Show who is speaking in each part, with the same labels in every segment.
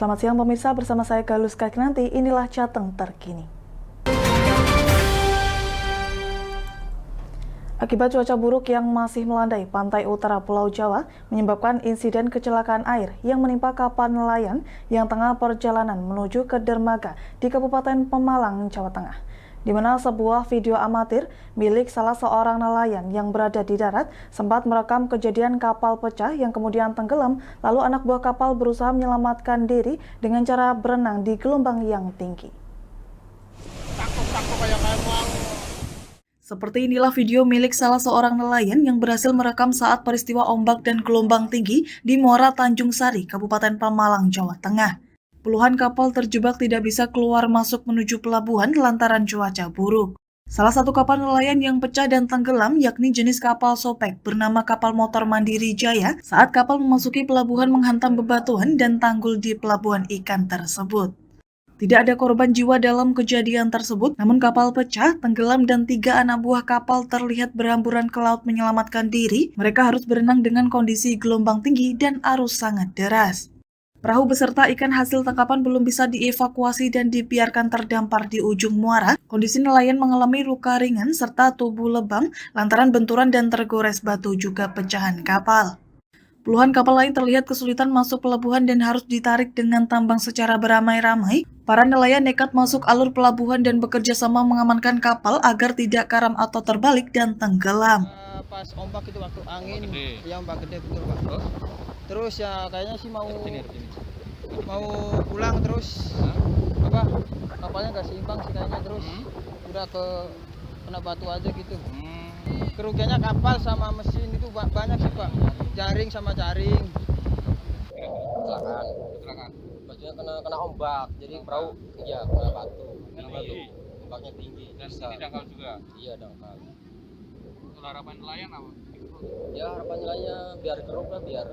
Speaker 1: Selamat siang pemirsa, bersama saya Galus Kaknanti, inilah Jateng terkini. Akibat cuaca buruk yang masih melandai pantai utara Pulau Jawa menyebabkan insiden kecelakaan air yang menimpa kapal nelayan yang tengah perjalanan menuju ke dermaga di Kabupaten Pemalang, Jawa Tengah, di mana sebuah video amatir milik salah seorang nelayan yang berada di darat sempat merekam kejadian kapal pecah yang kemudian tenggelam, lalu anak buah kapal berusaha menyelamatkan diri dengan cara berenang di gelombang yang tinggi. Seperti inilah video milik salah seorang nelayan yang berhasil merekam saat peristiwa ombak dan gelombang tinggi di Muara Tanjung Sari, Kabupaten Pemalang, Jawa Tengah. Puluhan kapal terjebak tidak bisa keluar masuk menuju pelabuhan lantaran cuaca buruk. Salah satu kapal nelayan yang pecah dan tenggelam yakni jenis kapal Sopek bernama kapal motor Mandiri Jaya saat kapal memasuki pelabuhan menghantam bebatuan dan tanggul di pelabuhan ikan tersebut. Tidak ada korban jiwa dalam kejadian tersebut, namun kapal pecah, tenggelam, dan 3 anak buah kapal terlihat berhamburan ke laut menyelamatkan diri. Mereka harus berenang dengan kondisi gelombang tinggi dan arus sangat deras. Perahu beserta ikan hasil tangkapan belum bisa dievakuasi dan dibiarkan terdampar di ujung muara. Kondisi nelayan mengalami luka ringan serta tubuh lebam lantaran benturan dan tergores batu juga pecahan kapal. Puluhan kapal lain terlihat kesulitan masuk pelabuhan dan harus ditarik dengan tambang secara beramai-ramai. Para nelayan nekat masuk alur pelabuhan dan bekerja sama mengamankan kapal agar tidak karam atau terbalik dan tenggelam.
Speaker 2: Pas ombak itu waktu angin, ya ombak gede betul Pak. Terus ya kayaknya sih mau pulang terus kapalnya nggak seimbang sih kayaknya terus udah kena batu aja gitu. Kerugiannya kapal sama mesin itu banyak sih Pak, jaring sama jaring.
Speaker 3: Kecelakaan. Maksudnya kena ombak, jadi perahu iya kena batu. Ombaknya tinggi.
Speaker 4: Dan ini dangkal juga?
Speaker 3: Iya dangkal.
Speaker 4: Untuk harapan nelayan apa?
Speaker 3: Ya harapan nelayannya biar kerup lah, biar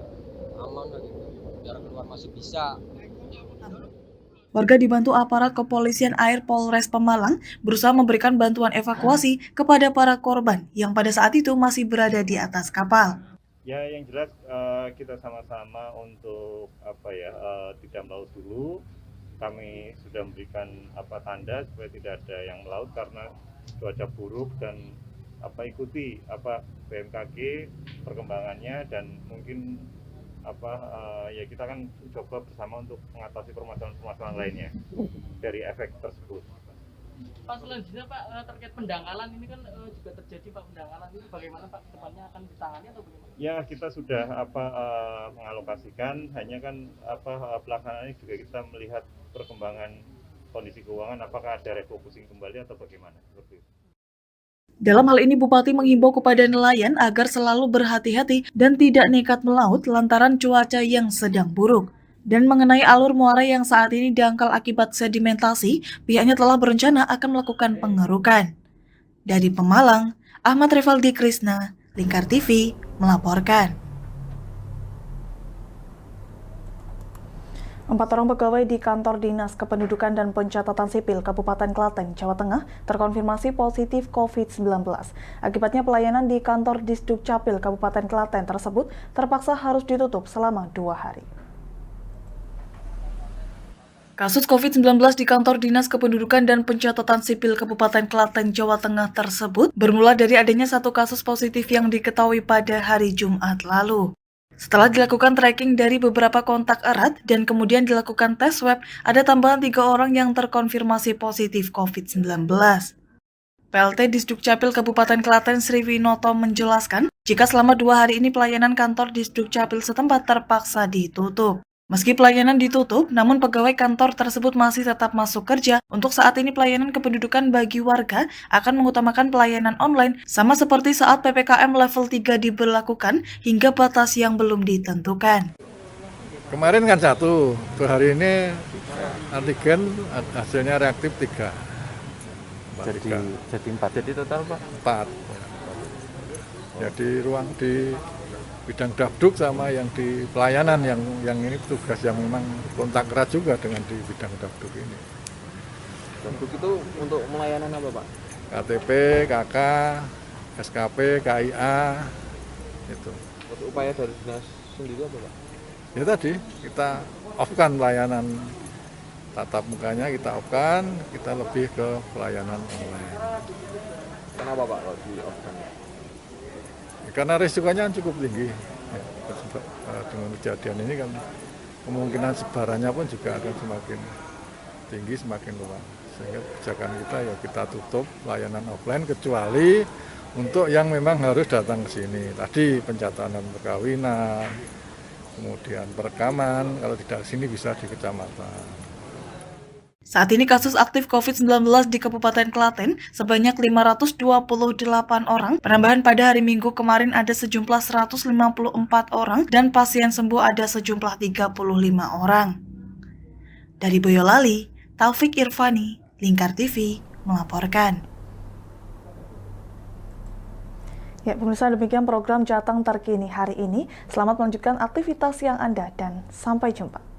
Speaker 3: aman lah gitu. Biar keluar masih bisa.
Speaker 1: Warga dibantu aparat kepolisian air Polres Pemalang berusaha memberikan bantuan evakuasi kepada para korban yang pada saat itu masih berada di atas kapal.
Speaker 5: Ya, yang jelas kita sama-sama untuk tidak melaut dulu. Kami sudah memberikan tanda supaya tidak ada yang melaut karena cuaca buruk dan ikuti BMKG perkembangannya dan mungkin kita kan coba bersama untuk mengatasi permasalahan lainnya dari efek tersebut.
Speaker 6: Pak, selanjutnya Pak, terkait pendangkalan ini kan juga terjadi Pak, pendangkalan ini bagaimana Pak, depannya akan ditangani atau bagaimana?
Speaker 5: Ya, kita sudah mengalokasikan, hanya kan pelaksanaannya juga kita melihat perkembangan kondisi keuangan, apakah ada refocusing kembali atau bagaimana seperti itu.
Speaker 1: Dalam hal ini Bupati menghimbau kepada nelayan agar selalu berhati-hati dan tidak nekat melaut lantaran cuaca yang sedang buruk. Dan mengenai alur muara yang saat ini dangkal akibat sedimentasi, pihaknya telah berencana akan melakukan pengerukan. Dari Pemalang, Ahmad Rivaldi Krisna, Lingkar TV, melaporkan. 4 orang pegawai di kantor Dinas Kependudukan dan Pencatatan Sipil Kabupaten Klaten, Jawa Tengah terkonfirmasi positif COVID-19. Akibatnya pelayanan di kantor Disduk Capil Kabupaten Klaten tersebut terpaksa harus ditutup selama 2 hari. Kasus COVID-19 di kantor Dinas Kependudukan dan Pencatatan Sipil Kabupaten Klaten, Jawa Tengah tersebut bermula dari adanya 1 kasus positif yang diketahui pada hari Jumat lalu. Setelah dilakukan tracking dari beberapa kontak erat dan kemudian dilakukan tes swab, ada tambahan 3 orang yang terkonfirmasi positif COVID-19. PLT Disduk Capil Kabupaten Klaten Sri Winoto menjelaskan, jika selama 2 hari ini pelayanan kantor Disduk Capil setempat terpaksa ditutup. Meski pelayanan ditutup, namun pegawai kantor tersebut masih tetap masuk kerja. Untuk saat ini pelayanan kependudukan bagi warga akan mengutamakan pelayanan online, sama seperti saat PPKM level 3 diberlakukan hingga batas yang belum ditentukan.
Speaker 7: Kemarin kan 1, untuk hari ini antigen hasilnya reaktif 3.
Speaker 8: Jadi 4 jadi total Pak?
Speaker 7: 4. Jadi ruang di bidang dapduk sama yang di pelayanan yang ini tugas yang memang kontak erat juga dengan di bidang dapduk ini.
Speaker 8: Dapduk itu untuk melayanan apa Pak?
Speaker 7: KTP, KK, SKP, KIA, itu.
Speaker 8: Untuk upaya dari dinas sendiri apa Pak?
Speaker 7: ya tadi kita off-kan pelayanan tatap mukanya, kita off-kan, kita lebih ke pelayanan online.
Speaker 8: Kenapa Pak kalau di off-kan?
Speaker 7: Karena risikonya cukup tinggi. Ya, dengan kejadian ini kan kemungkinan sebarannya pun juga akan semakin tinggi, semakin luas. Sehingga kebijakan kita ya kita tutup layanan offline kecuali untuk yang memang harus datang ke sini. Tadi pencatatan perkawinan, kemudian perekaman, kalau tidak sini bisa di kecamatan.
Speaker 1: Saat ini kasus aktif COVID-19 di Kabupaten Klaten sebanyak 528 orang. Penambahan pada hari Minggu kemarin ada sejumlah 154 orang dan pasien sembuh ada sejumlah 35 orang. Dari Boyolali, Taufik Irvani, Lingkar TV, melaporkan.
Speaker 9: Ya, pemirsa, demikian program Jateng Terkini hari ini. Selamat melanjutkan aktivitas yang Anda dan sampai jumpa.